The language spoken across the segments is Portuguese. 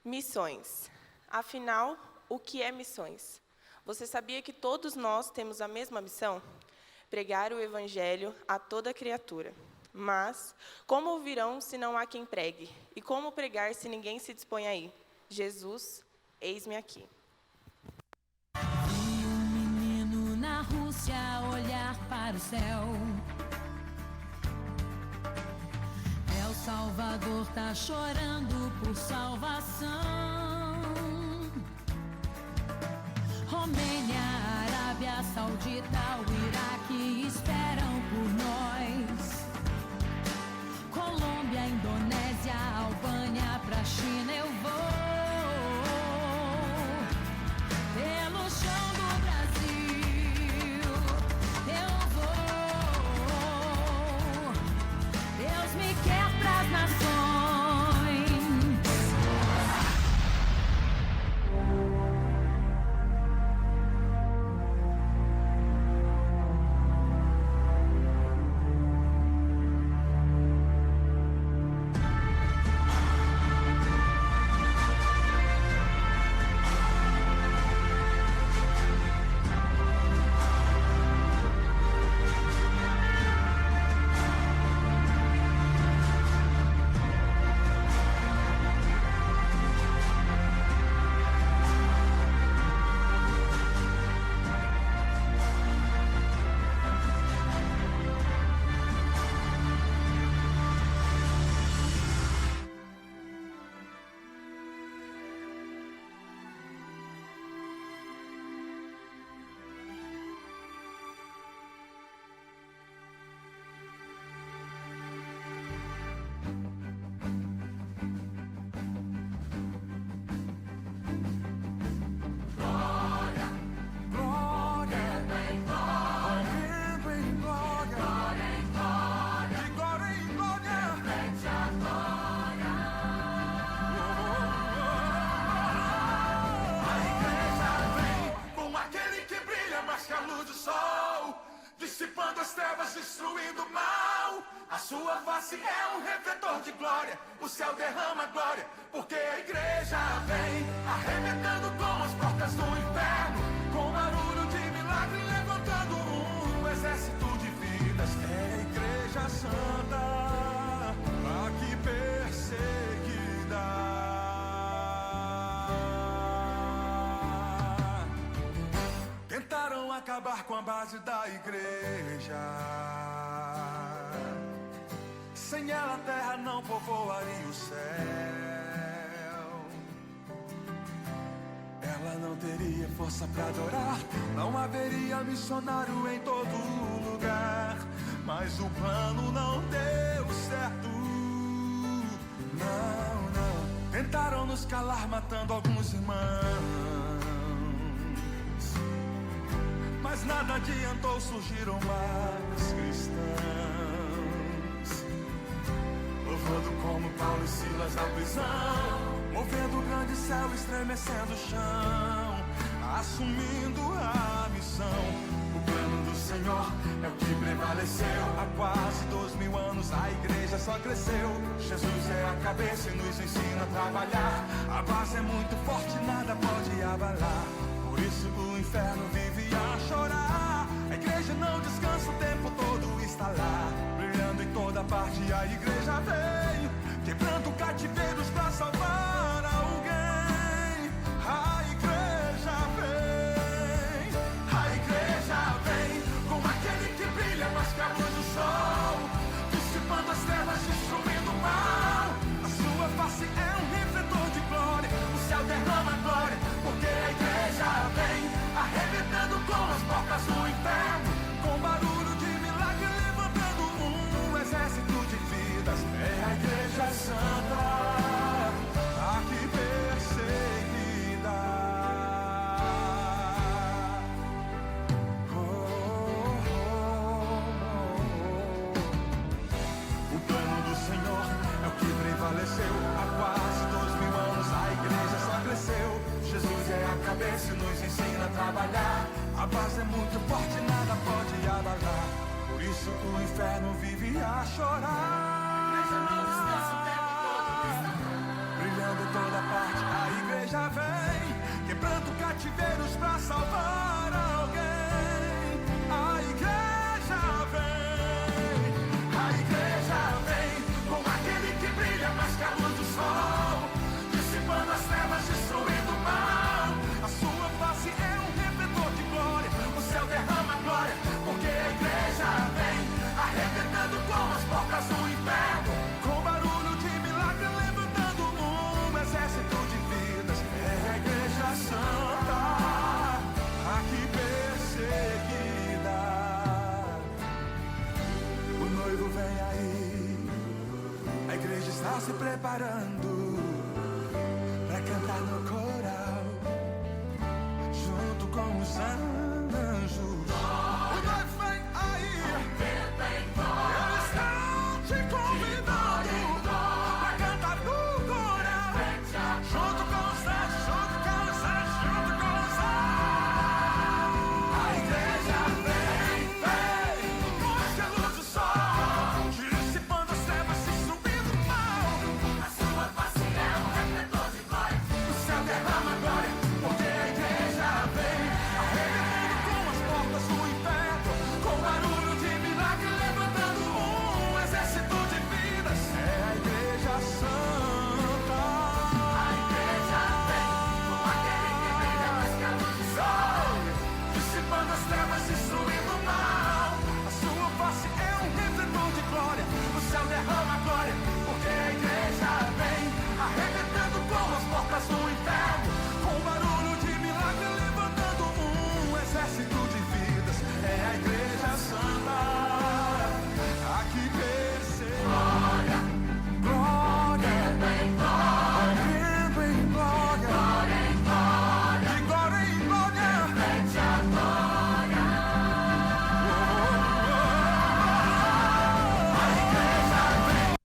Missões. Afinal, o que é missões? Você sabia que todos nós temos a mesma missão? Pregar o Evangelho a toda criatura. Mas, como ouvirão se não há quem pregue? E como pregar se ninguém se dispõe a ir? Jesus, eis-me aqui. Vi um menino na Rússia olhar para o céu. El Salvador tá chorando por salvação. Romênia, Arábia Saudita, o Iraque esperam por nós. Colômbia, Indonésia, Albânia, pra China eu vou. Pelo chão do Brasil eu vou. Deus me quer pras nações. Dissipando as trevas, destruindo o mal. A sua face é um redentor de glória. O céu derrama glória, porque a igreja vem arrebentando com as portas do inferno, com barulho de milagre, levantando um exército de vidas. É a igreja santa, aqui perseguida. Tentaram acabar com a base da igreja. Sem ela a terra não povoaria o céu. Ela não teria força pra adorar, não haveria missionário em todo lugar. Mas o plano não deu certo. Não, não. Tentaram nos calar matando alguns irmãos, mas nada adiantou, surgiram mais cristãos, louvando como Paulo e Silas na prisão, movendo o grande céu, estremecendo o chão, assumindo a missão. O plano do Senhor é o que prevaleceu. Há quase 2000 anos a igreja só cresceu. Jesus é a cabeça e nos ensina a trabalhar. A base é muito forte, nada pode abalar. Por isso o inferno vive a chorar. A igreja não descansa, o tempo todo está lá, brilhando em toda parte. A igreja vem, quebrando cativeiros para salvar alguém. A igreja vem, a igreja vem, como aquele que brilha mais que a luz do sol, dissipando as trevas, destruindo o mal. A sua face é um redentor de glória. O céu derrama glória, porque a igreja vem arrebentando com as portas do inferno, com barulho de milagre, levantando um exército de vidas. É a igreja santa. cativeiros pra salvar alguém. A igreja vem, com aquele que brilha mais que a luz do sol, dissipando as trevas, destruindo o mal. A sua face é um redentor de glória, o céu derrama glória, porque a igreja vem, arrebentando com as portas do inferno, com barulho de milagre, levantando um exército de vidas. É a igreja santa, aqui perseguida. O noivo vem aí, a igreja está se preparando para cantar no coral, junto com os anjos. O noivo vem aí, eles estão te convidando para cantar no coral, junto com os anjos, junto com os anjos, junto com os anjos. A igreja vem, mais que a luz do sol, dissipando as trevas, destruindo o mal. A sua face é um refletor de glória, o céu derrama glória, porque a igreja vem, arrebentando com as portas do inferno, com barulho de milagre, levantando um exército de vidas. É a igreja santa, a igreja vem, com aquele que brilha mais que a luz do sol, dissipando as trevas, destruindo o mal. A sua face é um refletor de glória, o céu derrama glória, porque a igreja vem, arrebentando com as portas do inferno, com barulho de milagre, levantando um exército de vidas. É a igreja santa, aqui persegue. Glória, glória, glória em glória, de glória em glória, repete a glória. A igreja vem.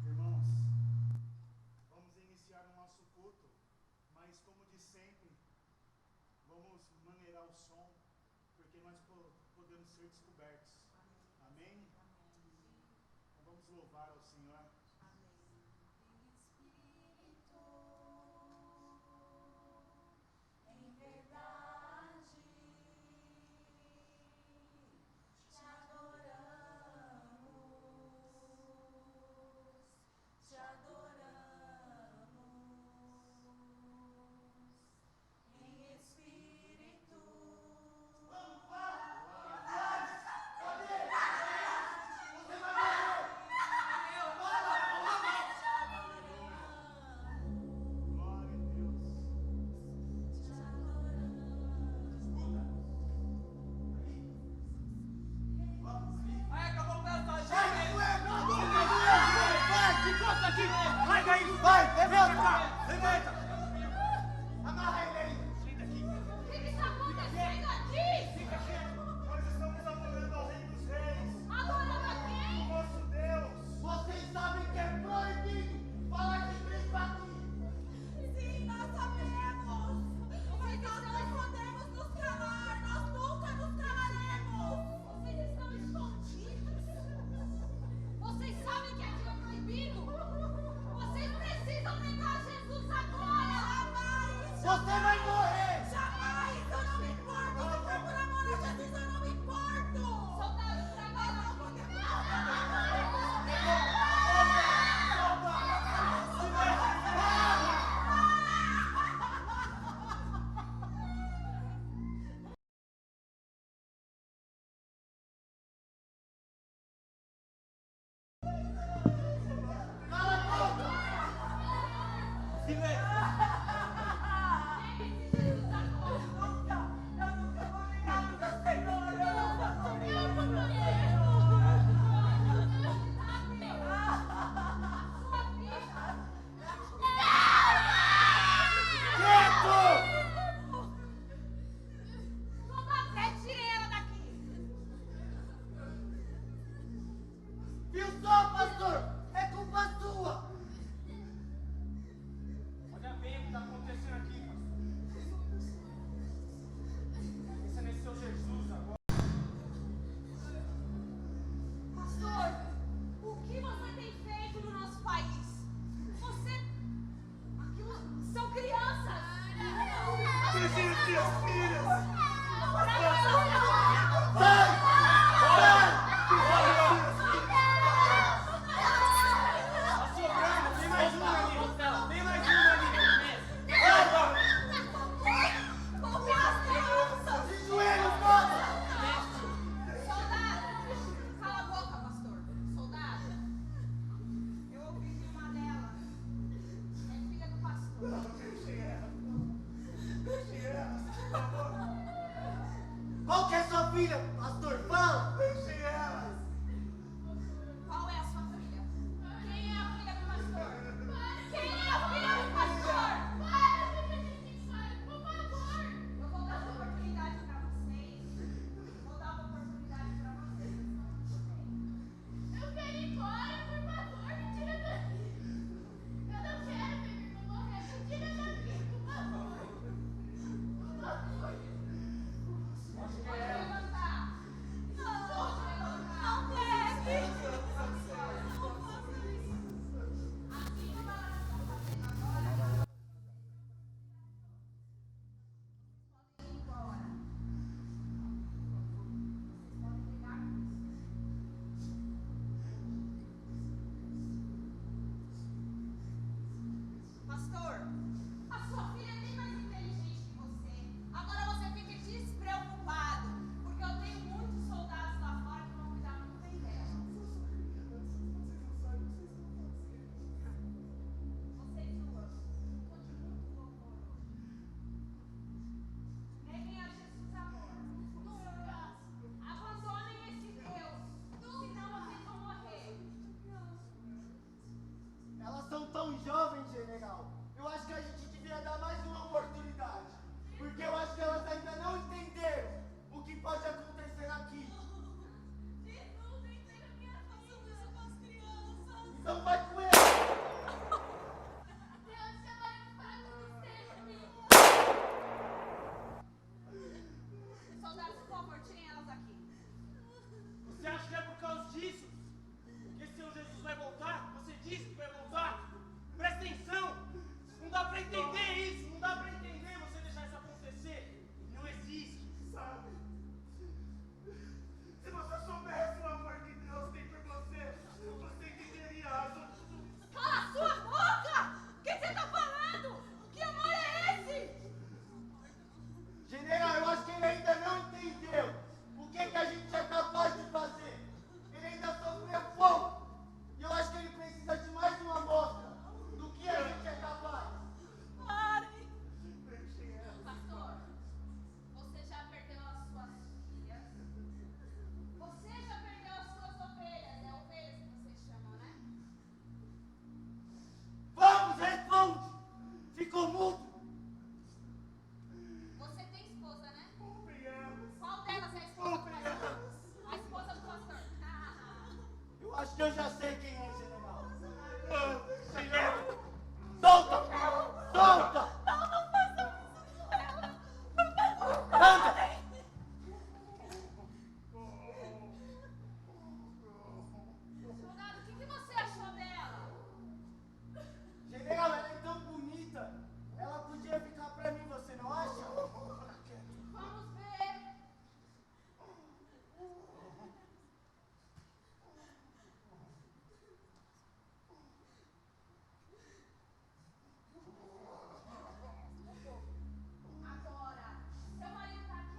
Irmãos, vamos iniciar o nosso culto, mas como de sempre, vamos maneirar o som, porque nós podemos ser descobertos. Amém? Então vamos louvar ao Senhor. Em verdade, te adoramos, te adoramos, em espírito. filha, pastor, fala! Deixem elas! Qual é a sua filha? Quem é a filha do pastor? Quem é a filha do pastor? Por favor! Eu vou dar uma oportunidade pra vocês. Vou dar uma oportunidade pra vocês. Eu quero ir embora, por favor, me tira daqui. Eu não quero ver minha irmã morrer. Me tira daqui, por favor. Por favor. Pode levantar. Não deve. Assim como elas estão fazendo agora, podem ir embora. Vocês podem brigar com isso. Pastor, a sua filha é bem mais inteligente que você. Agora você fica despreocupado, porque eu tenho muitos soldados lá fora que vão cuidar muito bem dela. Vocês duas, estou de muito louvor hoje. Neguem a Jesus agora. Nunca. Abandonem esse Deus, senão vocês vão morrer. Elas são tão jovens, general. Eu acho que a gente devia dar mais uma oportunidade. Porque eu acho que elas ainda não entenderam o que pode acontecer aqui. Jesus, nem sei o que é fazer isso com as crianças. Então vai com ele! Deus chamaremos para acontecer. Soldados, por favor, tirem elas daqui. Você acha que é por causa disso que seu Jesus vai voltar? Você disse que vai voltar? Presta atenção! Não dá pra entender isso! Não dá pra entender você deixar isso acontecer! Não existe! Sabe? Se você soubesse o amor que Deus tem por você, você entenderia as outras. Cala a sua boca! O que você tá falando? Que amor é esse? General, eu acho que ele ainda não entendeu o que a gente é capaz de fazer. Ele ainda sofreu pouco. E eu acho que ele precisa de mais uma amostra do que a gente é capaz. Parem! Deixem elas. Pastor, você já perdeu as suas filhas. Você já perdeu as suas ovelhas. É ovelhas que vocês chamam, né? Vamos, responde! Ficou mudo. Você tem esposa, né? Poupem elas. Qual delas é a esposa do pastor? A esposa do pastor. Eu acho que eu já sei quem é, general. Deixem elas. Solta! Solta! Anda! Soldado, o que você achou dela? General, ela é tão bonita. Ela podia ficar pra mim, você não acha? Vamos ver. Agora, seu marido tá aqui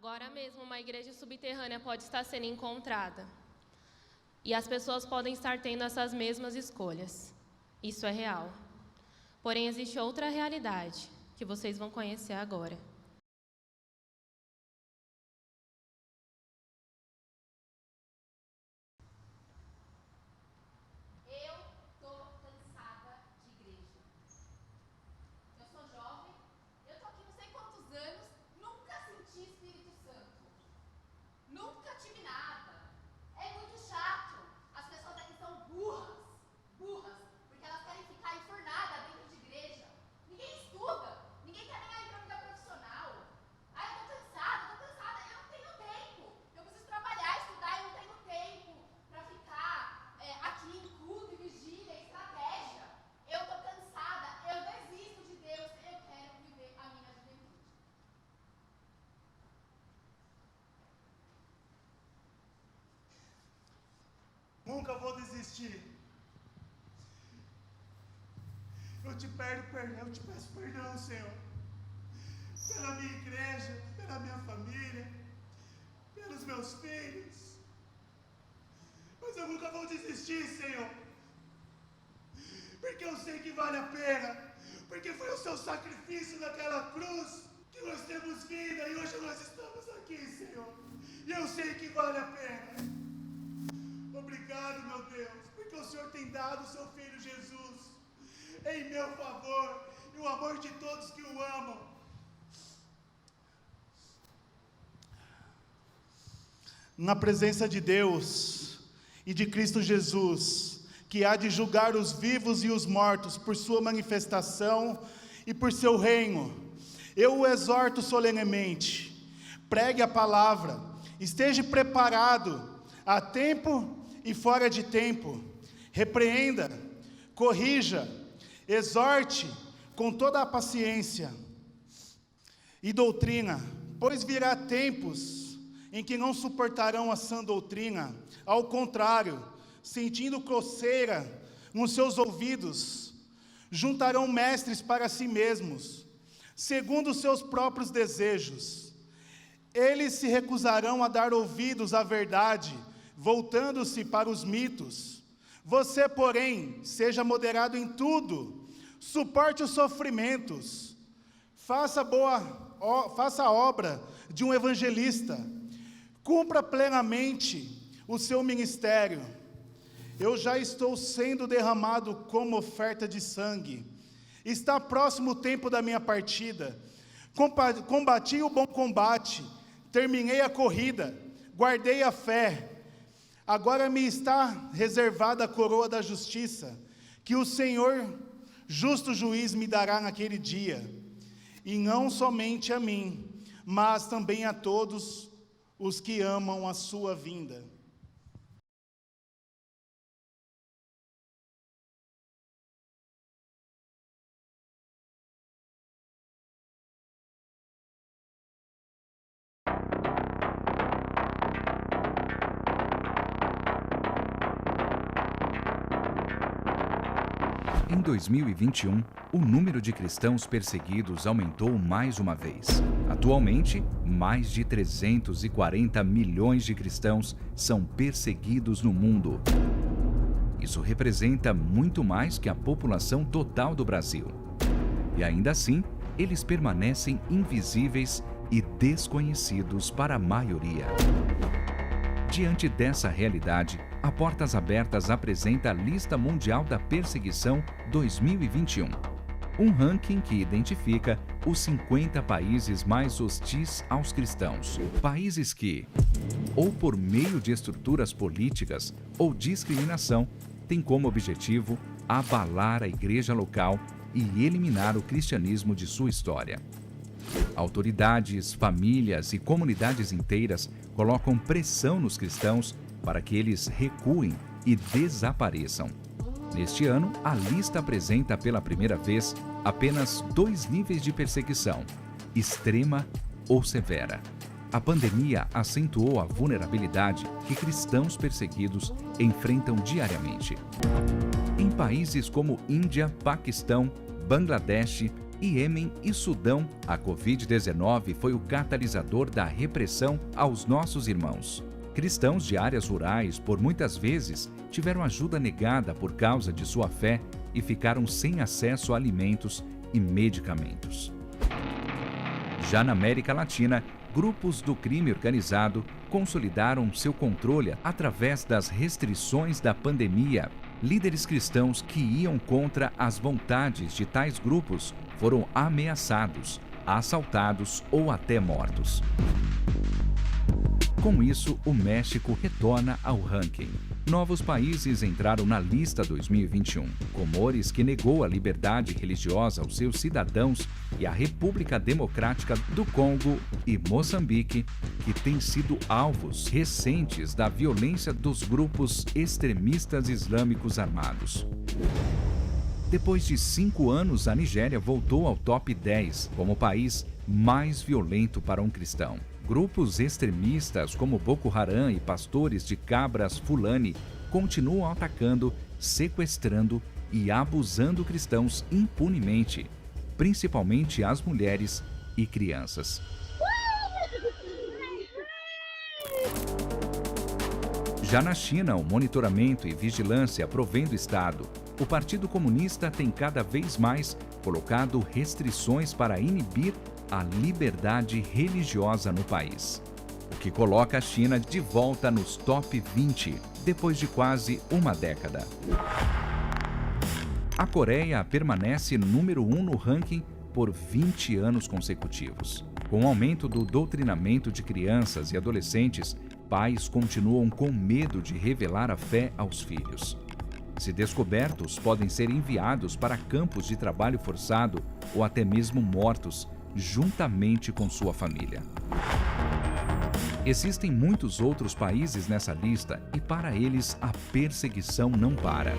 Agora mesmo, uma igreja subterrânea pode estar sendo encontrada. E as pessoas podem estar tendo essas mesmas escolhas. Isso é real. Porém, existe outra realidade que vocês vão conhecer agora. Eu tô cansada de igreja. Eu sou jovem, eu tô aqui não sei quantos anos, nunca senti Espírito Santo. Nunca tive nada. É muito chato. As pessoas aqui são burras, porque elas querem ficar enfurnadas dentro de igreja. Ninguém estuda, ninguém quer nem aí pra vida profissional. Ai, eu tô cansada, eu não tenho tempo. Eu preciso trabalhar, estudar, eu não tenho tempo pra ficar aqui em culto, vigília, estratégia. Eu tô cansada, eu desisto de Deus, eu quero viver a minha juventude. Nunca vou desistir. Eu te peço perdão, Senhor, pela minha igreja, pela minha família, pelos meus filhos. Mas eu nunca vou desistir, Senhor, porque eu sei que vale a pena, porque foi o seu sacrifício naquela cruz que nós temos vida e hoje nós estamos aqui, Senhor. E eu sei que vale a pena. Obrigado, meu Deus, porque o Senhor tem dado o seu Filho Jesus em meu favor e o amor de todos que o amam. Na presença de Deus e de Cristo Jesus, que há de julgar os vivos e os mortos por sua manifestação e por seu reino, eu o exorto solenemente: pregue a palavra, esteja preparado a tempo e fora de tempo, repreenda, corrija, exorte com toda a paciência e doutrina, pois virá tempos em que não suportarão a sã doutrina, ao contrário, sentindo coceira nos seus ouvidos, juntarão mestres para si mesmos, segundo os seus próprios desejos. Eles se recusarão a dar ouvidos à verdade, voltando-se para os mitos. Você, porém, seja moderado em tudo, suporte os sofrimentos, faça a obra de um evangelista, cumpra plenamente o seu ministério. Eu já estou sendo derramado como oferta de sangue. Está próximo o tempo da minha partida. Combati o bom combate, terminei a corrida, guardei a fé. Agora me está reservada a coroa da justiça, que o Senhor, justo juiz, me dará naquele dia. E não somente a mim, mas também a todos os que amam a sua vinda. Em 2021, o número de cristãos perseguidos aumentou mais uma vez. Atualmente, mais de 340 milhões de cristãos são perseguidos no mundo. Isso representa muito mais que a população total do Brasil. E ainda assim, eles permanecem invisíveis e desconhecidos para a maioria. Diante dessa realidade, a Portas Abertas apresenta a Lista Mundial da Perseguição 2021, um ranking que identifica os 50 países mais hostis aos cristãos. Países que, ou por meio de estruturas políticas ou discriminação, têm como objetivo abalar a igreja local e eliminar o cristianismo de sua história. Autoridades, famílias e comunidades inteiras colocam pressão nos cristãos para que eles recuem e desapareçam. Neste ano, a lista apresenta pela primeira vez apenas 2 níveis de perseguição: extrema ou severa. A pandemia acentuou a vulnerabilidade que cristãos perseguidos enfrentam diariamente. Em países como Índia, Paquistão, Bangladesh, Iêmen e Sudão, a Covid-19 foi o catalisador da repressão aos nossos irmãos. Cristãos de áreas rurais, por muitas vezes, tiveram ajuda negada por causa de sua fé e ficaram sem acesso a alimentos e medicamentos. Já na América Latina, grupos do crime organizado consolidaram seu controle através das restrições da pandemia. Líderes cristãos que iam contra as vontades de tais grupos foram ameaçados, assaltados ou até mortos. Com isso, o México retorna ao ranking. Novos países entraram na lista 2021. Comores, que negou a liberdade religiosa aos seus cidadãos, e a República Democrática do Congo e Moçambique, que têm sido alvos recentes da violência dos grupos extremistas islâmicos armados. Depois de 5 anos, a Nigéria voltou ao top 10 como o país mais violento para um cristão. Grupos extremistas como Boko Haram e pastores de cabras Fulani continuam atacando, sequestrando e abusando cristãos impunemente, principalmente as mulheres e crianças. Já na China, o monitoramento e vigilância provém do Estado. O Partido Comunista tem cada vez mais colocado restrições para inibir a liberdade religiosa no país, o que coloca a China de volta nos top 20, depois de quase uma década. A Coreia permanece número 1 no ranking por 20 anos consecutivos. Com o aumento do doutrinamento de crianças e adolescentes, pais continuam com medo de revelar a fé aos filhos. Se descobertos, podem ser enviados para campos de trabalho forçado ou até mesmo mortos, juntamente com sua família. Existem muitos outros países nessa lista e para eles a perseguição não para.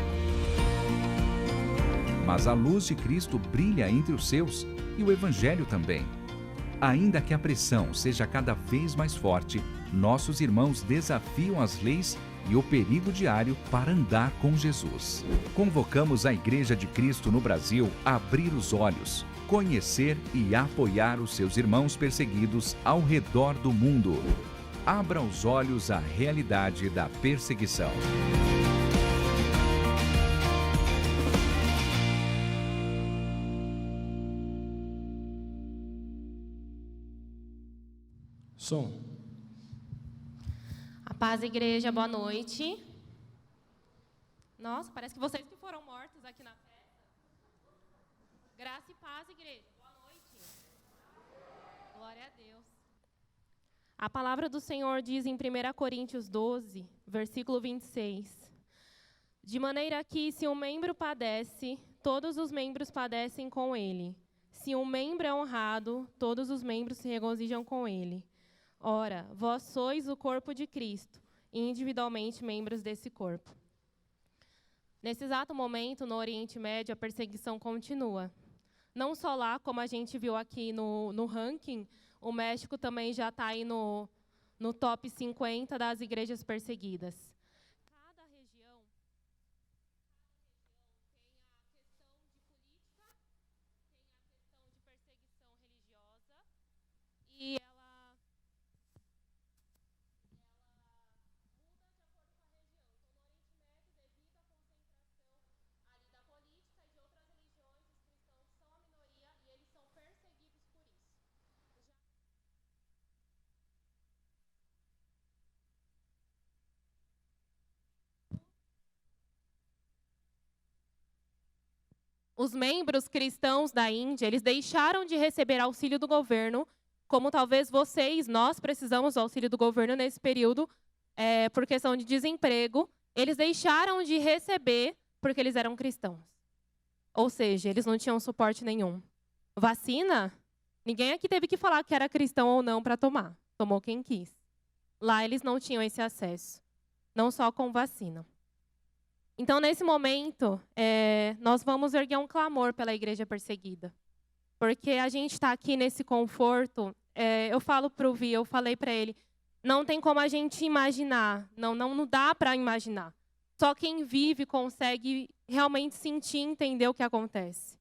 Mas a luz de Cristo brilha entre os seus e o Evangelho também. Ainda que a pressão seja cada vez mais forte, nossos irmãos desafiam as leis e o perigo diário para andar com Jesus. Convocamos a Igreja de Cristo no Brasil a abrir os olhos, conhecer e apoiar os seus irmãos perseguidos ao redor do mundo. Abra os olhos à realidade da perseguição. Som. A paz, igreja, boa noite. Nossa, parece que vocês que foram mortos aqui na festa. Graça e paz, igreja. Boa noite. Glória a Deus. A palavra do Senhor diz em 1 Coríntios 12, versículo 26. De maneira que, se um membro padece, todos os membros padecem com ele. Se um membro é honrado, todos os membros se regozijam com ele. Ora, vós sois o corpo de Cristo, e individualmente membros desse corpo. Nesse exato momento, no Oriente Médio, a perseguição continua. Não só lá, como a gente viu aqui no ranking, o México também já está aí no top 50 das igrejas perseguidas. Cada região tem a questão de política, tem a questão de perseguição religiosa, e ela os membros cristãos da Índia, eles deixaram de receber auxílio do governo, como talvez nós precisamos do auxílio do governo nesse período, por questão de desemprego. Eles deixaram de receber porque eles eram cristãos. Ou seja, eles não tinham suporte nenhum. Vacina, ninguém aqui teve que falar que era cristão ou não para tomar. Tomou quem quis. Lá eles não tinham esse acesso. Não só com vacina. Então, nesse momento, nós vamos erguer um clamor pela igreja perseguida. Porque a gente está aqui nesse conforto. Eu falo para o Vi, eu falei para ele, não tem como a gente imaginar. Não dá para imaginar. Só quem vive consegue realmente sentir e entender o que acontece.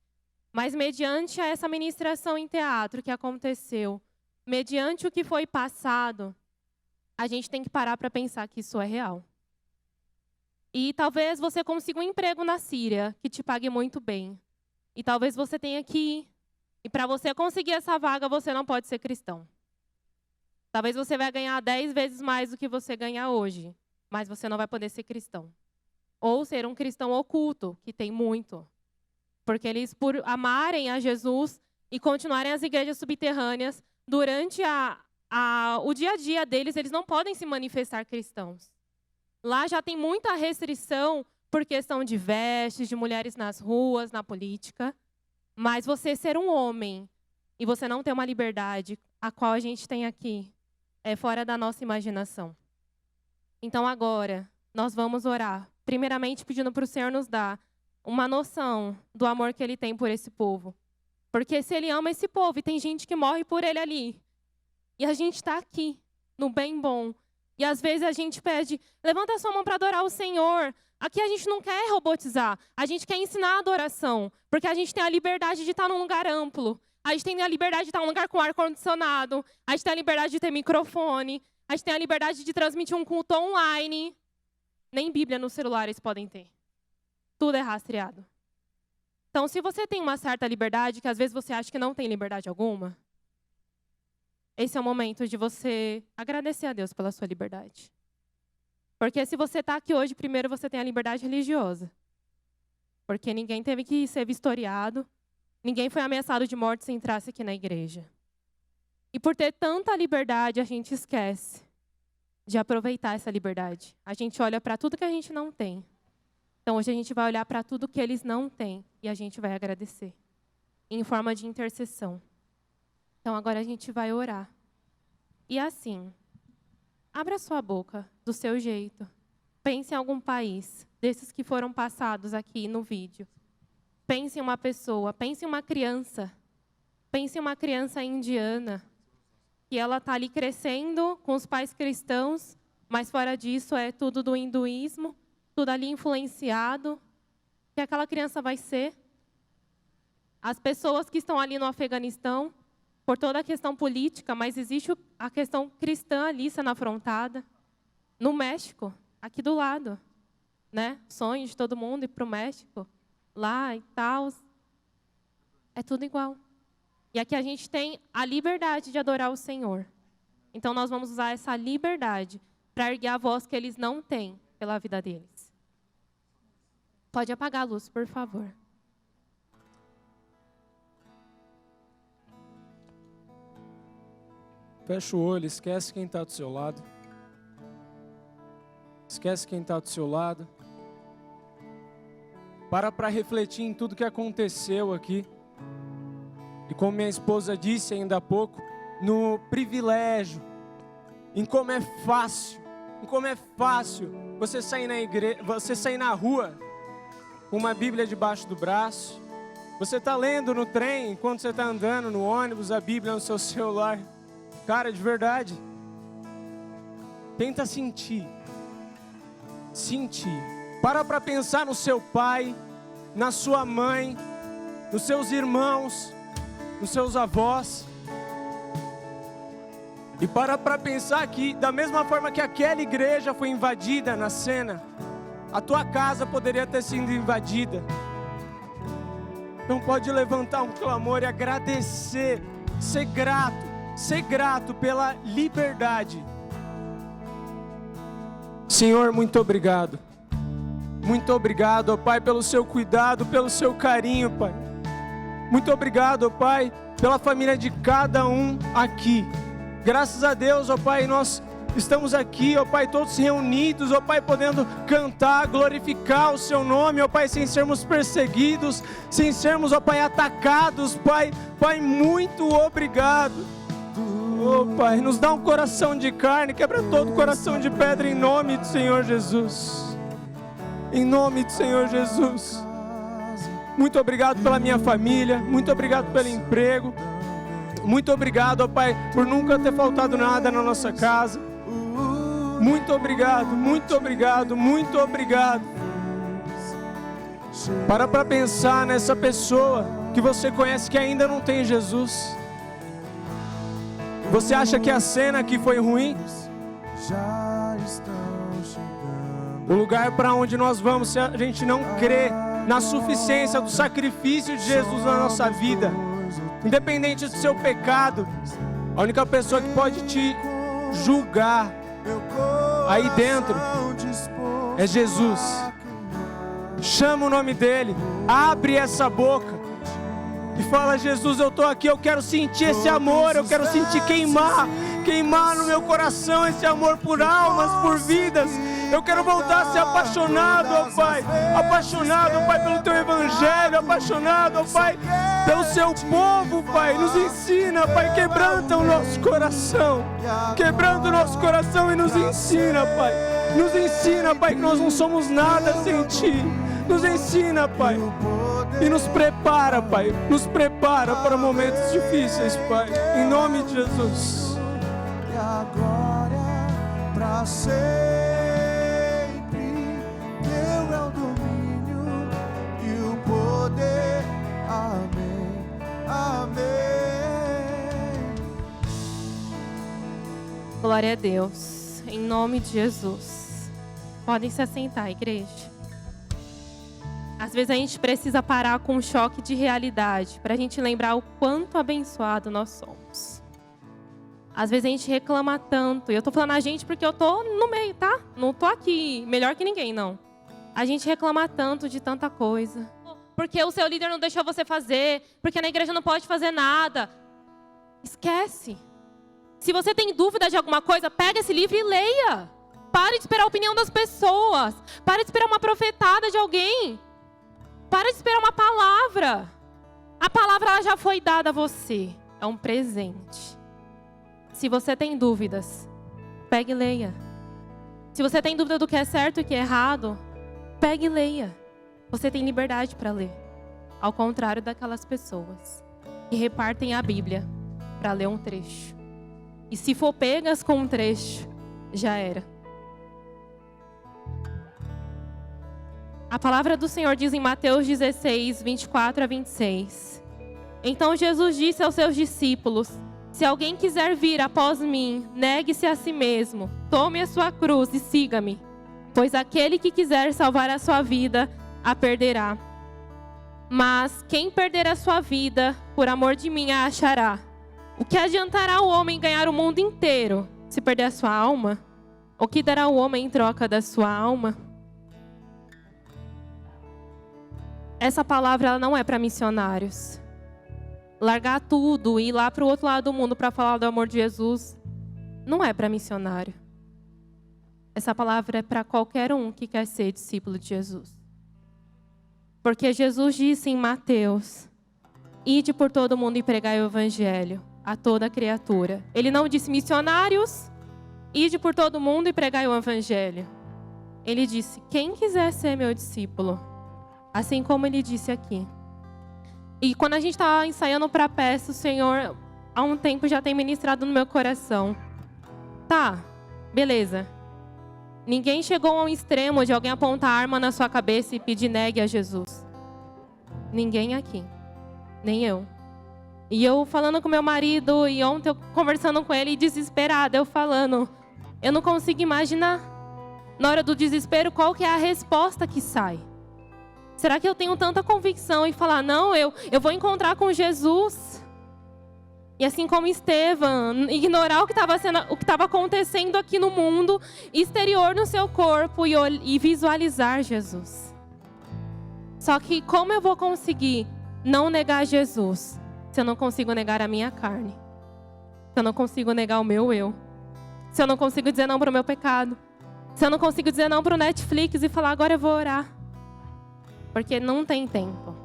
Mas mediante essa ministração em teatro que aconteceu, mediante o que foi passado, a gente tem que parar para pensar que isso é real. E talvez você consiga um emprego na Síria que te pague muito bem. E talvez você tenha que ir. E para você conseguir essa vaga, você não pode ser cristão. Talvez você vai ganhar 10 vezes mais do que você ganha hoje, mas você não vai poder ser cristão. Ou ser um cristão oculto, que tem muito. Porque eles, por amarem a Jesus e continuarem as igrejas subterrâneas, durante o dia a dia deles, eles não podem se manifestar cristãos. Lá já tem muita restrição por questão de vestes, de mulheres nas ruas, na política. Mas você ser um homem e você não ter uma liberdade, a qual a gente tem aqui, é fora da nossa imaginação. Então agora, nós vamos orar. Primeiramente pedindo para o Senhor nos dar uma noção do amor que Ele tem por esse povo. Porque se Ele ama esse povo, e tem gente que morre por Ele ali, e a gente está aqui, no bem bom, e às vezes a gente pede, levanta a sua mão para adorar o Senhor. Aqui a gente não quer robotizar, a gente quer ensinar a adoração, porque a gente tem a liberdade de estar num lugar amplo, a gente tem a liberdade de estar num lugar com ar-condicionado, a gente tem a liberdade de ter microfone, a gente tem a liberdade de transmitir um culto online. Nem Bíblia no celular eles podem ter. Tudo é rastreado. Então, se você tem uma certa liberdade, que às vezes você acha que não tem liberdade alguma, esse é o momento de você agradecer a Deus pela sua liberdade. Porque se você está aqui hoje, primeiro você tem a liberdade religiosa. Porque ninguém teve que ser vistoriado, ninguém foi ameaçado de morte se entrasse aqui na igreja. E por ter tanta liberdade, a gente esquece de aproveitar essa liberdade. A gente olha para tudo que a gente não tem. Então hoje a gente vai olhar para tudo que eles não têm e a gente vai agradecer, em forma de intercessão. Então agora a gente vai orar. E assim, abra sua boca do seu jeito. Pense em algum país, desses que foram passados aqui no vídeo. Pense em uma pessoa, pense em uma criança. Pense em uma criança indiana, que ela está ali crescendo com os pais cristãos, mas fora disso é tudo do hinduísmo, tudo ali influenciado. O que aquela criança vai ser? As pessoas que estão ali no Afeganistão, por toda a questão política, mas existe a questão cristã ali sendo afrontada. No México, aqui do lado, né? Sonho de todo mundo ir para o México, lá e tal. É tudo igual. E aqui a gente tem a liberdade de adorar o Senhor. Então nós vamos usar essa liberdade para erguer a voz que eles não têm pela vida deles. Pode apagar a luz, por favor. Fecha o olho, esquece quem está do seu lado. Esquece quem está do seu lado. Para refletir em tudo que aconteceu aqui. E como minha esposa disse ainda há pouco, no privilégio, em como é fácil você sair na igreja, você sair na rua com uma Bíblia debaixo do braço. Você está lendo no trem, enquanto você está andando no ônibus, a Bíblia no seu celular. Cara, de verdade, tenta sentir. Para pensar no seu pai, na sua mãe, nos seus irmãos, nos seus avós. E para pensar que, da mesma forma que aquela igreja foi invadida na cena, a tua casa poderia ter sido invadida. Então pode levantar um clamor e agradecer, ser grato pela liberdade. Senhor, muito obrigado. Muito obrigado, ó Pai, pelo seu cuidado, pelo seu carinho, Pai. Muito obrigado, ó Pai, pela família de cada um aqui. Graças a Deus, ó Pai, nós estamos aqui, ó Pai, todos reunidos, ó Pai, podendo cantar, glorificar o seu nome, ó Pai, sem sermos perseguidos, sem sermos, ó Pai, atacados, Pai. Pai, muito obrigado. Oh Pai, nos dá um coração de carne, quebra todo coração de pedra em nome do Senhor Jesus. Em nome do Senhor Jesus. Muito obrigado pela minha família, muito obrigado pelo emprego. Muito obrigado, ó Pai, por nunca ter faltado nada na nossa casa. Muito obrigado, muito obrigado, muito obrigado. Para pensar nessa pessoa que você conhece que ainda não tem Jesus? Você acha que a cena aqui foi ruim? O lugar para onde nós vamos, se a gente não crê na suficiência do sacrifício de Jesus na nossa vida, independente do seu pecado, a única pessoa que pode te julgar aí dentro é Jesus. Chama o nome dele, abre essa boca e fala: Jesus, eu estou aqui, eu quero sentir esse amor, eu quero sentir queimar no meu coração esse amor por almas, por vidas. Eu quero voltar a ser apaixonado, ó Pai, pelo Teu Evangelho, apaixonado, ó Pai, pelo Seu povo, Pai. Nos ensina, Pai, quebranta o nosso coração, e nos ensina, Pai. Nos ensina, Pai, que nós não somos nada sem Ti. Nos ensina, Pai, e nos prepara, Pai, para momentos difíceis, Pai, em nome de Jesus. E a glória pra sempre, Teu é o domínio e o poder. Amém, amém. Glória a Deus, em nome de Jesus. Podem se assentar, igreja. Às vezes a gente precisa parar com um choque de realidade para a gente lembrar o quanto abençoado nós somos. Às vezes a gente reclama tanto, e eu tô falando a gente porque eu tô no meio, tá? Não tô aqui melhor que ninguém, não. A gente reclama tanto de tanta coisa. Porque o seu líder não deixou você fazer, porque na igreja não pode fazer nada. Esquece. Se você tem dúvida de alguma coisa, pega esse livro e leia. Pare de esperar a opinião das pessoas. Pare de esperar uma profetada de alguém. Para de esperar uma palavra. A palavra ela já foi dada a você. É um presente. Se você tem dúvidas, pegue e leia. Se você tem dúvida do que é certo e o que é errado, pegue e leia. Você tem liberdade para ler. Ao contrário daquelas pessoas que repartem a Bíblia para ler um trecho. E se for pegas com um trecho, já era. A palavra do Senhor diz em Mateus 16, 24 a 26. Então Jesus disse aos seus discípulos: se alguém quiser vir após mim, negue-se a si mesmo, tome a sua cruz e siga-me. Pois aquele que quiser salvar a sua vida, a perderá. Mas quem perder a sua vida, por amor de mim, a achará. O que adiantará o homem ganhar o mundo inteiro, se perder a sua alma? O que dará o homem em troca da sua alma? Essa palavra ela não é para missionários. Largar tudo e ir lá para o outro lado do mundo para falar do amor de Jesus não é para missionário. Essa palavra é para qualquer um que quer ser discípulo de Jesus. Porque Jesus disse em Mateus: ide por todo mundo e pregai o evangelho a toda criatura. Ele não disse missionários, ide por todo mundo e pregai o evangelho. Ele disse: quem quiser ser meu discípulo, assim como ele disse aqui. E quando a gente está ensaiando para a peça, o Senhor, há um tempo, já tem ministrado no meu coração. Tá, beleza. Ninguém chegou ao extremo de alguém apontar a arma na sua cabeça e pedir negue a Jesus. Ninguém aqui. Nem eu. E eu falando com meu marido, e ontem eu conversando com ele, desesperada, eu falando, eu não consigo imaginar, na hora do desespero, qual que é a resposta que sai. Será que eu tenho tanta convicção em falar, não, eu vou encontrar com Jesus? E assim como Estevão, ignorar o que estava acontecendo aqui no mundo, exterior no seu corpo e visualizar Jesus. Só que como eu vou conseguir não negar Jesus, se eu não consigo negar a minha carne? Se eu não consigo negar o meu eu? Se eu não consigo dizer não para o meu pecado? Se eu não consigo dizer não para o Netflix e falar, agora eu vou orar? Porque não tem tempo.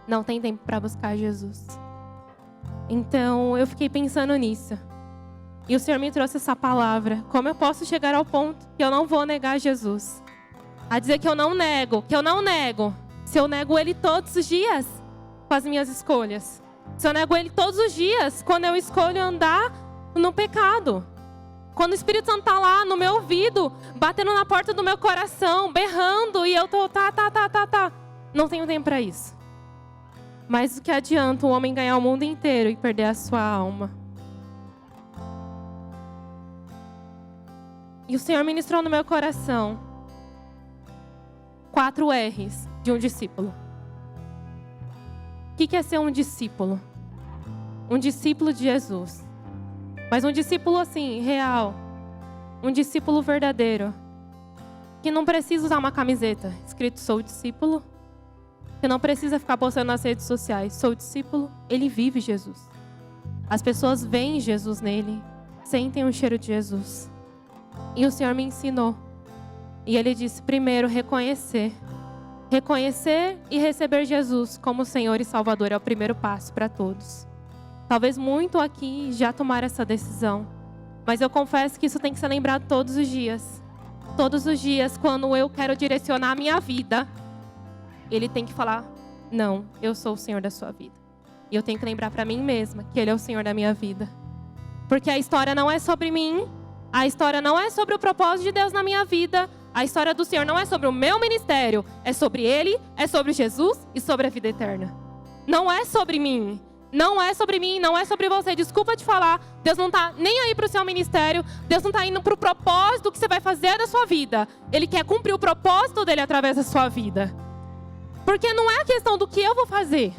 Não tem tempo para buscar Jesus. Então, eu fiquei pensando nisso. E o Senhor me trouxe essa palavra. Como eu posso chegar ao ponto que eu não vou negar Jesus? A dizer que eu não nego. Se eu nego Ele todos os dias com as minhas escolhas. Se eu nego Ele todos os dias quando eu escolho andar no pecado. Quando o Espírito Santo está lá no meu ouvido, batendo na porta do meu coração, berrando, e eu tô, tá. Não tenho tempo para isso. Mas o que adianta o homem ganhar o mundo inteiro e perder a sua alma? E o Senhor ministrou no meu coração 4 R's de um discípulo. O que é ser um discípulo? Um discípulo de Jesus. Mas um discípulo assim, real. Um discípulo verdadeiro. Que não precisa usar uma camiseta escrito sou discípulo. Que não precisa ficar postando nas redes sociais. Sou discípulo, ele vive Jesus. As pessoas veem Jesus nele. Sentem o cheiro de Jesus. E o Senhor me ensinou. E Ele disse, primeiro, reconhecer. Reconhecer e receber Jesus como Senhor e Salvador é o primeiro passo para todos. Talvez muito aqui já tomaram essa decisão. Mas eu confesso que isso tem que ser lembrado todos os dias. Todos os dias, quando eu quero direcionar a minha vida, Ele tem que falar, não, eu sou o Senhor da sua vida. E eu tenho que lembrar para mim mesma que Ele é o Senhor da minha vida. Porque a história não é sobre mim. A história não é sobre o propósito de Deus na minha vida. A história do Senhor não é sobre o meu ministério. É sobre Ele, é sobre Jesus e sobre a vida eterna. Não é sobre mim. Não é sobre mim, não é sobre você. Desculpa te falar, Deus não está nem aí para o seu ministério. Deus não está indo para o propósito que você vai fazer da sua vida. Ele quer cumprir o propósito dele através da sua vida. Porque não é a questão do que eu vou fazer.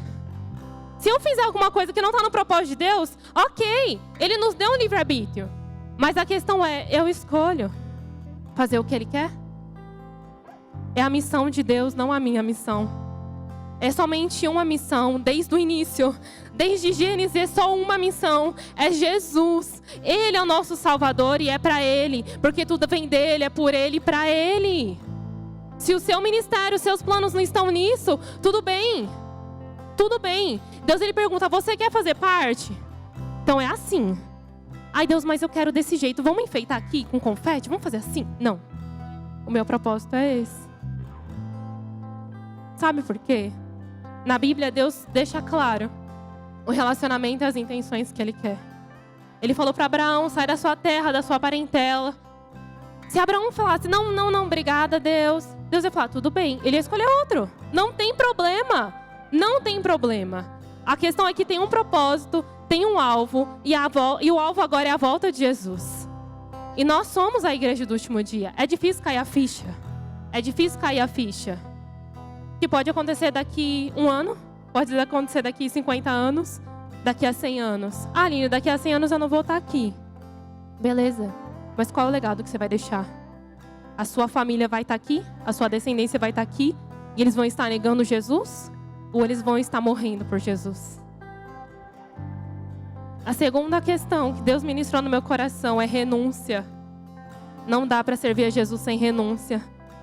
Se eu fizer alguma coisa que não está no propósito de Deus, ok, Ele nos deu um livre-arbítrio. Mas a questão é, eu escolho fazer o que Ele quer? É a missão de Deus, não a minha missão. É somente uma missão, desde o início. Desde Gênesis é só uma missão. É Jesus. Ele é o nosso Salvador e é para Ele. Porque tudo vem dEle, é por Ele e para Ele. Se o seu ministério, os seus planos não estão nisso, tudo bem. Tudo bem. Deus ele pergunta, você quer fazer parte? Então é assim. Ai Deus, mas eu quero desse jeito. Vamos enfeitar aqui com confete? Vamos fazer assim? Não. O meu propósito é esse. Sabe por quê? Na Bíblia, Deus deixa claro o relacionamento e as intenções que Ele quer. Ele falou para Abraão, sai da sua terra, da sua parentela. Se Abraão falasse, não, obrigada, Deus. Deus ia falar, tudo bem. Ele ia escolher outro. Não tem problema. Não tem problema. A questão é que tem um propósito, tem um alvo, e o alvo agora é a volta de Jesus. E nós somos a igreja do último dia. É difícil cair a ficha. É difícil cair a ficha. Que pode acontecer daqui 1 ano, pode acontecer daqui 50 anos, daqui a 100 anos. Ah, Aline, daqui a 100 anos eu não vou estar aqui. Beleza. Mas qual é o legado que você vai deixar? A sua família vai estar aqui? A sua descendência vai estar aqui? E eles vão estar negando Jesus? Ou eles vão estar morrendo por Jesus? A segunda questão que Deus ministrou no meu coração é renúncia. Não dá para servir a Jesus sem renúncia.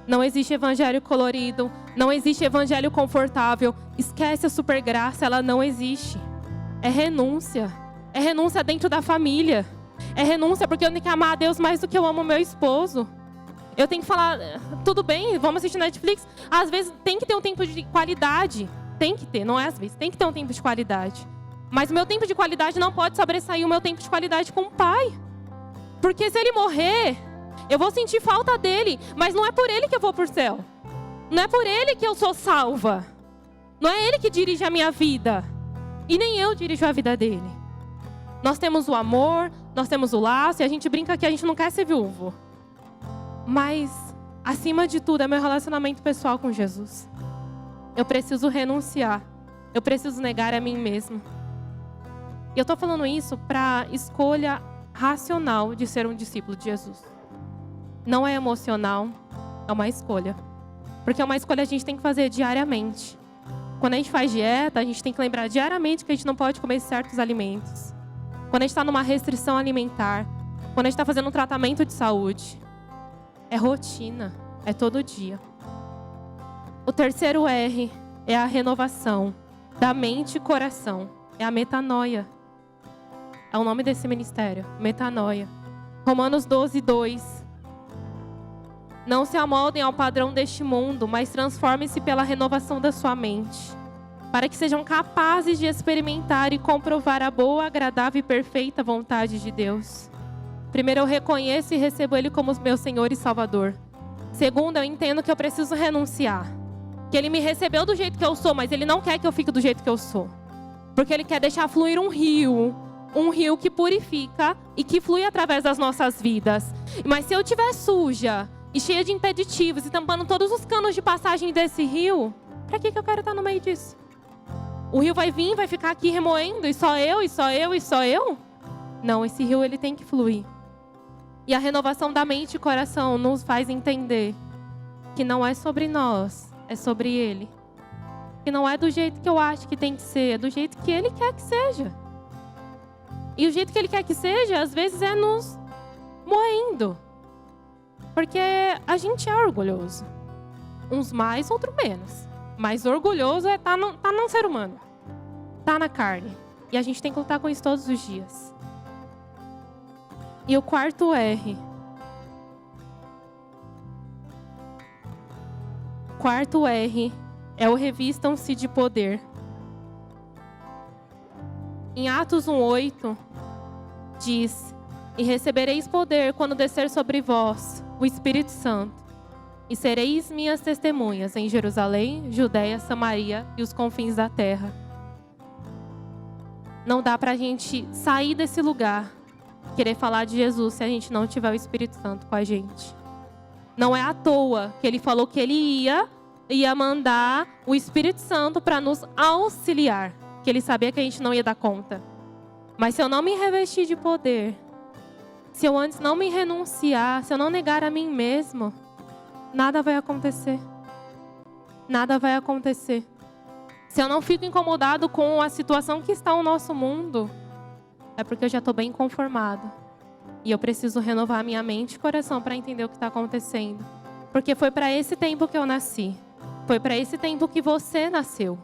Não existe evangelho colorido. Não existe evangelho confortável. Esquece a supergraça, ela não existe. É renúncia. É renúncia dentro da família. É renúncia porque eu tenho que amar a Deus mais do que eu amo o meu esposo. Eu tenho que falar, tudo bem, vamos assistir Netflix. Às vezes tem que ter um tempo de qualidade. Tem que ter, não é às vezes. Tem que ter um tempo de qualidade. Mas o meu tempo de qualidade não pode sobressair o meu tempo de qualidade com o Pai. Porque se Ele morrer, eu vou sentir falta dEle. Mas não é por Ele que eu vou para o céu. Não é por Ele que eu sou salva. Não é Ele que dirige a minha vida. E nem eu dirijo a vida dEle. Nós temos o amor, nós temos o laço. E a gente brinca que a gente não quer ser viúvo. Mas, acima de tudo, é meu relacionamento pessoal com Jesus. Eu preciso renunciar. Eu preciso negar a mim mesmo. E eu estou falando isso para escolha racional de ser um discípulo de Jesus. Não é emocional, é uma escolha. Porque é uma escolha que a gente tem que fazer diariamente. Quando a gente faz dieta, a gente tem que lembrar diariamente que a gente não pode comer certos alimentos. Quando a gente está numa restrição alimentar. Quando a gente está fazendo um tratamento de saúde. É rotina, é todo dia. O terceiro R é a renovação da mente e coração. É a metanoia. É o nome desse ministério, metanoia. Romanos 12:2. Não se amoldem ao padrão deste mundo, mas transformem-se pela renovação da sua mente, para que sejam capazes de experimentar e comprovar a boa, agradável e perfeita vontade de Deus. Primeiro, eu reconheço e recebo Ele como meu Senhor e Salvador. Segundo, eu entendo que eu preciso renunciar. Que Ele me recebeu do jeito que eu sou, mas Ele não quer que eu fique do jeito que eu sou. Porque Ele quer deixar fluir um rio que purifica e que flui através das nossas vidas. Mas se eu estiver suja e cheia de impeditivos e tampando todos os canos de passagem desse rio, para que eu quero estar no meio disso? O rio vai vir, vai ficar aqui remoendo e só eu, e só eu, e só eu? Não, esse rio ele tem que fluir. E a renovação da mente e coração nos faz entender que não é sobre nós, é sobre Ele. Que não é do jeito que eu acho que tem que ser, é do jeito que Ele quer que seja. E o jeito que Ele quer que seja, às vezes é nos moendo. Porque a gente é orgulhoso. Uns mais, outros menos. Mas orgulhoso é tá num ser humano. Tá na carne. E a gente tem que lutar com isso todos os dias. E o quarto R. Quarto R é o revistam-se de poder. Em Atos 1:8 diz: e recebereis poder quando descer sobre vós o Espírito Santo, e sereis minhas testemunhas em Jerusalém, Judeia, Samaria e os confins da terra. Não dá pra gente sair desse lugar, querer falar de Jesus, se a gente não tiver o Espírito Santo com a gente. Não é à toa que Ele falou que Ele ia mandar o Espírito Santo para nos auxiliar, que Ele sabia que a gente não ia dar conta. Mas se eu não me revestir de poder, se eu antes não me renunciar, se eu não negar a mim mesmo, nada vai acontecer. Nada vai acontecer. Se eu não fico incomodado com a situação que está o nosso mundo, é porque eu já estou bem conformado. E eu preciso renovar a minha mente e coração para entender o que está acontecendo. Porque foi para esse tempo que eu nasci. Foi para esse tempo que você nasceu.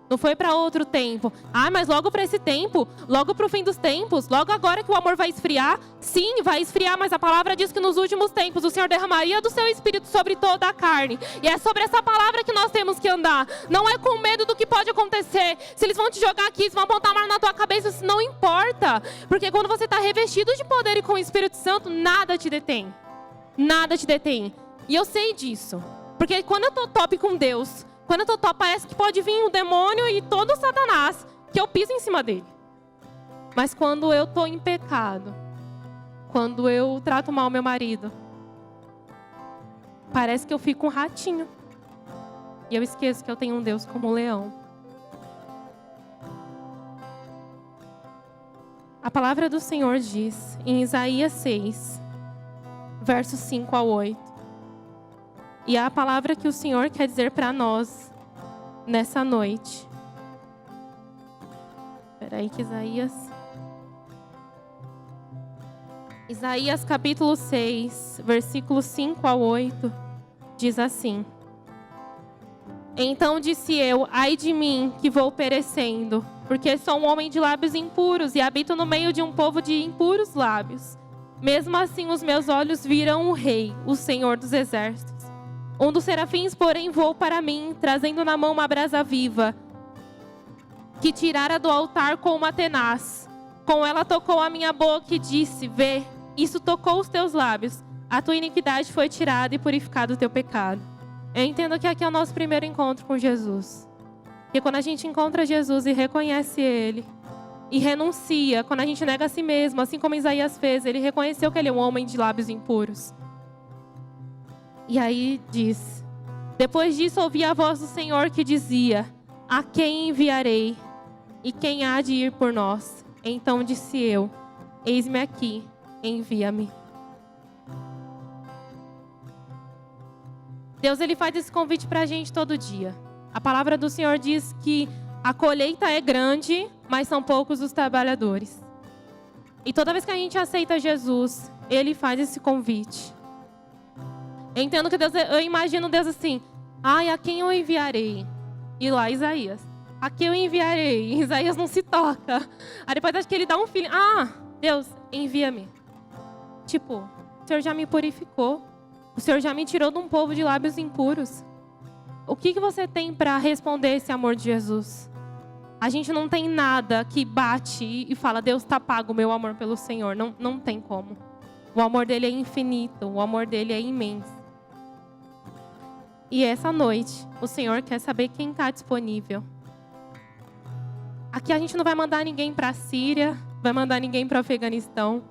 Não foi para outro tempo. Ah, mas logo para esse tempo, logo para o fim dos tempos, logo agora que o amor vai esfriar. Sim, vai esfriar, mas a palavra diz que nos últimos tempos o Senhor derramaria do seu Espírito sobre toda a carne. E é sobre essa palavra que nós temos que andar. Não é com medo do que pode acontecer. Se eles vão te jogar aqui, se vão apontar uma arma na tua cabeça, isso não importa. Porque quando você está revestido de poder e com o Espírito Santo, nada te detém. Nada te detém. E eu sei disso. Porque quando eu estou top com Deus, quando eu estou top, parece que pode vir o demônio e todo o Satanás, que eu piso em cima dele. Mas quando eu estou em pecado, quando eu trato mal meu marido, parece que eu fico um ratinho. E eu esqueço que eu tenho um Deus como um leão. A palavra do Senhor diz, em Isaías 6, versos 5-8. E é a palavra que o Senhor quer dizer para nós nessa noite. Espera aí que Isaías capítulo 6, versículos 5-8, diz assim: então disse eu, ai de mim que vou perecendo, porque sou um homem de lábios impuros e habito no meio de um povo de impuros lábios. Mesmo assim os meus olhos viram o Rei, o Senhor dos Exércitos. Um dos serafins, porém, voou para mim, trazendo na mão uma brasa viva, que tirara do altar com uma tenaz. Com ela tocou a minha boca e disse, vê, isso tocou os teus lábios. A tua iniquidade foi tirada e purificado o teu pecado. Eu entendo que aqui é o nosso primeiro encontro com Jesus. Porque quando a gente encontra Jesus e reconhece Ele, e renuncia, quando a gente nega a si mesmo, assim como Isaías fez, ele reconheceu que ele é um homem de lábios impuros. E aí diz, depois disso ouvi a voz do Senhor que dizia, a quem enviarei? E quem há de ir por nós? Então disse eu, eis-me aqui, envia-me. Deus, Ele faz esse convite para a gente todo dia. A palavra do Senhor diz que a colheita é grande, mas são poucos os trabalhadores. E toda vez que a gente aceita Jesus, Ele faz esse convite. Eu entendo que Deus, eu imagino Deus assim, ai, a quem eu enviarei? E lá Isaías, a quem eu enviarei? Isaías não se toca. Aí depois acho que ele dá um filho, Deus, envia-me. Tipo, o Senhor já me purificou. O Senhor já me tirou de um povo de lábios impuros. O que você tem para responder esse amor de Jesus? A gente não tem nada que bate e fala, Deus, está pago o meu amor pelo Senhor. Não tem como. O amor dele é infinito, o amor dele é imenso. E essa noite, o Senhor quer saber quem está disponível. Aqui a gente não vai mandar ninguém para a Síria, vai mandar ninguém para o Afeganistão.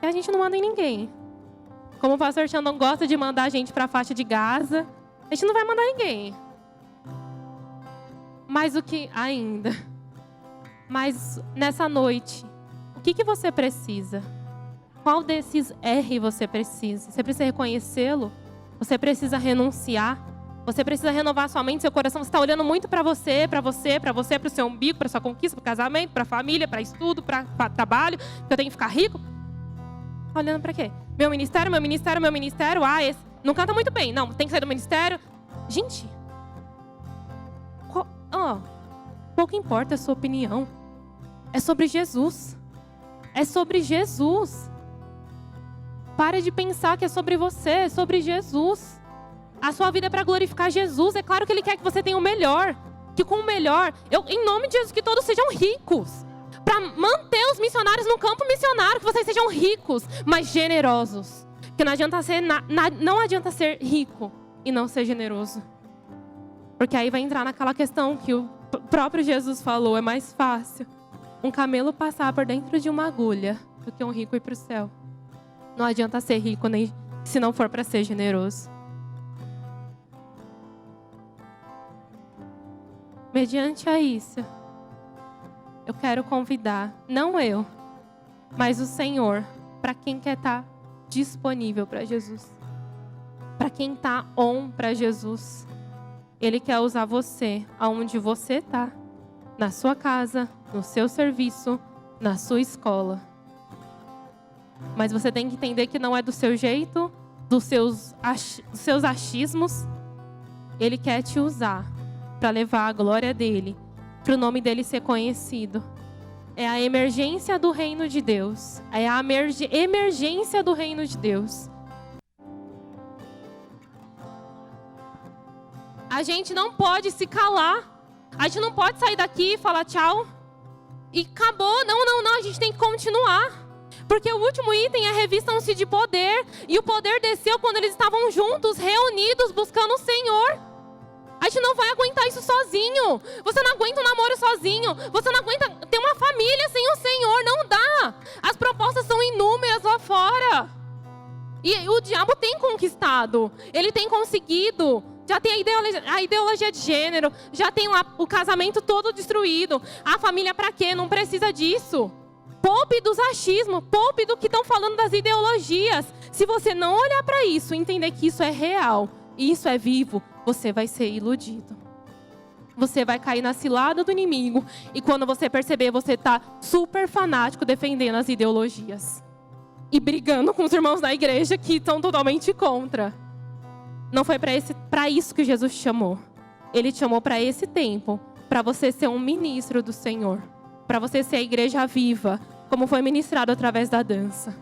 E a gente não manda em ninguém. Como o pastor Xandão gosta de mandar a gente para a faixa de Gaza, a gente não vai mandar ninguém. Mas o que ainda? Mas nessa noite, o que você precisa? Qual desses R você precisa? Você precisa reconhecê-lo? Você precisa renunciar? Você precisa renovar sua mente, seu coração. Você está olhando muito para você, para o seu umbigo, para sua conquista, para o casamento, para a família, para estudo, para trabalho, que eu tenho que ficar rico. Está olhando para quê? Meu ministério. Ah, esse não canta muito bem. Não, tem que sair do ministério. Gente, pouco importa a sua opinião. É sobre Jesus. É sobre Jesus. Pare de pensar que é sobre você, é sobre Jesus. A sua vida é para glorificar Jesus. É claro que Ele quer que você tenha o melhor. Que com o melhor, em nome de Jesus, que todos sejam ricos. Para manter os missionários no campo missionário, que vocês sejam ricos, mas generosos. Porque não adianta ser rico e não ser generoso. Porque aí vai entrar naquela questão que o próprio Jesus falou, é mais fácil um camelo passar por dentro de uma agulha do que um rico ir para o céu. Não adianta ser rico nem se não for para ser generoso. Mediante a isso, eu quero convidar, não eu, mas o Senhor, para quem quer estar disponível para Jesus. Para quem está on para Jesus. Ele quer usar você aonde você está. Na sua casa, no seu serviço, na sua escola. Mas você tem que entender que não é do seu jeito, dos seus achismos. Ele quer te usar para levar a glória dele, para o nome dele ser conhecido. É a emergência do reino de Deus. É a emergência do reino de Deus. A gente não pode se calar. A gente não pode sair daqui e falar tchau e acabou. Não. A gente tem que continuar. Porque o último item é revistam-se de poder. E o poder desceu quando eles estavam juntos, reunidos, buscando o Senhor. A gente não vai aguentar isso sozinho. Você não aguenta um namoro sozinho. Você não aguenta ter uma família sem o Senhor. Não dá. As propostas são inúmeras lá fora. E o diabo tem conquistado. Ele tem conseguido. Já tem a ideologia de gênero. Já tem lá o casamento todo destruído. A família pra quê? Não precisa disso. Poupe dos achismos. Poupe do que estão falando das ideologias. Se você não olhar para isso e entender que isso é real e isso é vivo, você vai ser iludido. Você vai cair na cilada do inimigo. E quando você perceber, você está super fanático defendendo as ideologias. E brigando com os irmãos da igreja que estão totalmente contra. Não foi para isso que Jesus te chamou. Ele te chamou para esse tempo. Para você ser um ministro do Senhor. Para você ser a igreja viva. Como foi ministrado através da dança.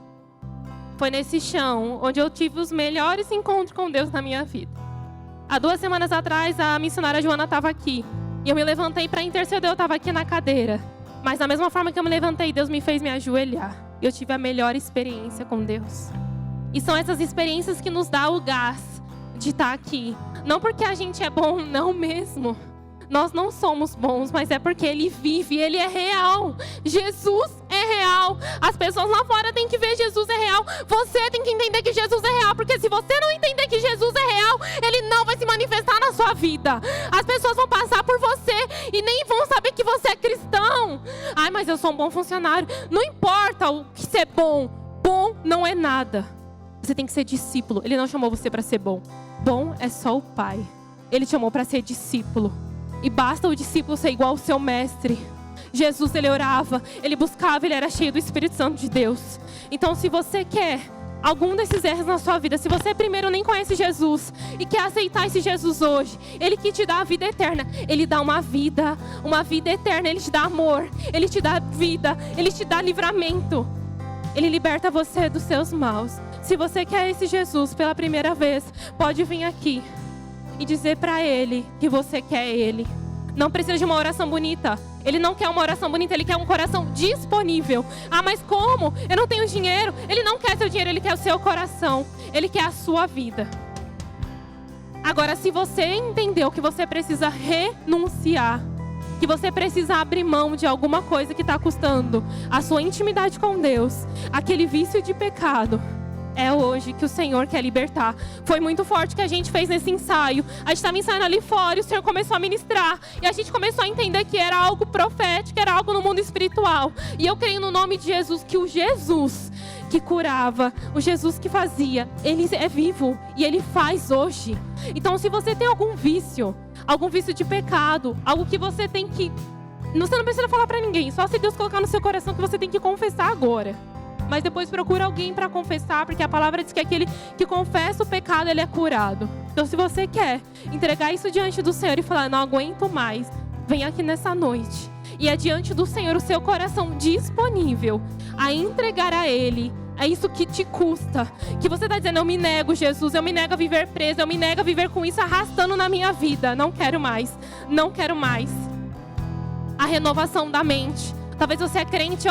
Foi nesse chão onde eu tive os melhores encontros com Deus na minha vida. Há 2 semanas atrás, a missionária Joana estava aqui. E eu me levantei para interceder, eu estava aqui na cadeira. Mas da mesma forma que eu me levantei, Deus me fez me ajoelhar. Eu tive a melhor experiência com Deus. E são essas experiências que nos dão o gás de estar aqui. Não porque a gente é bom, não mesmo. Nós não somos bons, mas é porque Ele vive, Ele é real. Jesus é real. As pessoas lá fora têm que ver Jesus é real. Você tem que entender que Jesus é real, porque se você não entender que Jesus é real, Ele não vai se manifestar na sua vida. As pessoas vão passar por você e nem vão saber que você é cristão. Ai, mas eu sou um bom funcionário. Não importa o que ser bom. Bom não é nada. Você tem que ser discípulo. Ele não chamou você para ser bom. Bom é só o Pai. Ele te chamou para ser discípulo. E basta o discípulo ser igual ao seu mestre. Jesus, ele orava, ele buscava, ele era cheio do Espírito Santo de Deus. Então, se você quer algum desses erros na sua vida, se você primeiro nem conhece Jesus e quer aceitar esse Jesus hoje, Ele que te dá a vida eterna, Ele dá uma vida eterna, Ele te dá amor, Ele te dá vida, Ele te dá livramento. Ele liberta você dos seus maus. Se você quer esse Jesus pela primeira vez, pode vir aqui e dizer para Ele que você quer Ele. Não precisa de uma oração bonita. Ele não quer uma oração bonita, Ele quer um coração disponível. Ah, mas como? Eu não tenho dinheiro. Ele não quer seu dinheiro, Ele quer o seu coração. Ele quer a sua vida. Agora, se você entendeu que você precisa renunciar, que você precisa abrir mão de alguma coisa que está custando a sua intimidade com Deus, aquele vício de pecado, é hoje que o Senhor quer libertar. Foi muito forte o que a gente fez nesse ensaio. A gente estava ensaiando ali fora e o Senhor começou a ministrar. E a gente começou a entender que era algo profético, era algo no mundo espiritual. E eu creio no nome de Jesus, que o Jesus que curava, o Jesus que fazia, Ele é vivo e Ele faz hoje. Então, se você tem algum vício de pecado, algo que você tem que... Você não precisa falar para ninguém, só se Deus colocar no seu coração que você tem que confessar agora. Mas depois procura alguém para confessar, porque a palavra diz que aquele que confessa o pecado, ele é curado. Então, se você quer entregar isso diante do Senhor e falar, não aguento mais, vem aqui nessa noite. E é diante do Senhor o seu coração disponível a entregar a Ele. É isso que te custa. Que você está dizendo, eu me nego, Jesus, eu me nego a viver preso, eu me nego a viver com isso arrastando na minha vida. Não quero mais, não quero mais. A renovação da mente. Talvez você é crente,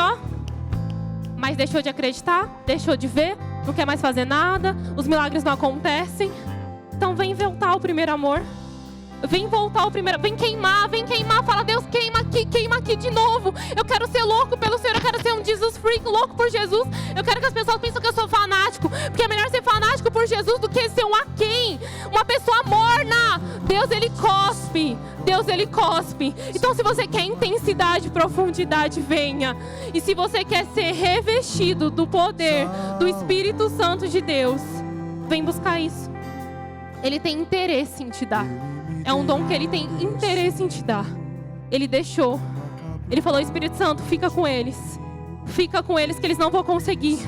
mas deixou de acreditar, deixou de ver, não quer mais fazer nada, os milagres não acontecem. Então vem voltar ao primeiro amor. Vem voltar ao primeiro, vem queimar, fala, Deus, queima aqui de novo. Eu quero ser louco pelo Senhor, eu quero ser um Jesus freak, louco por Jesus. Eu quero que as pessoas pensem que eu sou fanático, porque é melhor ser fanático por Jesus do que ser um aquém, uma pessoa morna. Deus, Ele cospe. Então, se você quer intensidade, profundidade, venha. E se você quer ser revestido do poder do Espírito Santo de Deus, vem buscar isso. Ele tem interesse em te dar. É um dom que Ele tem interesse em te dar. Ele deixou. Ele falou, Espírito Santo, fica com eles. Fica com eles que eles não vão conseguir.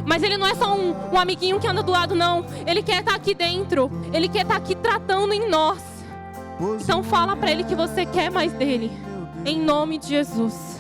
Mas Ele não é só um amiguinho que anda do lado, não. Ele quer estar aqui dentro. Ele quer estar aqui tratando em nós. Então fala para Ele que você quer mais dele. Em nome de Jesus.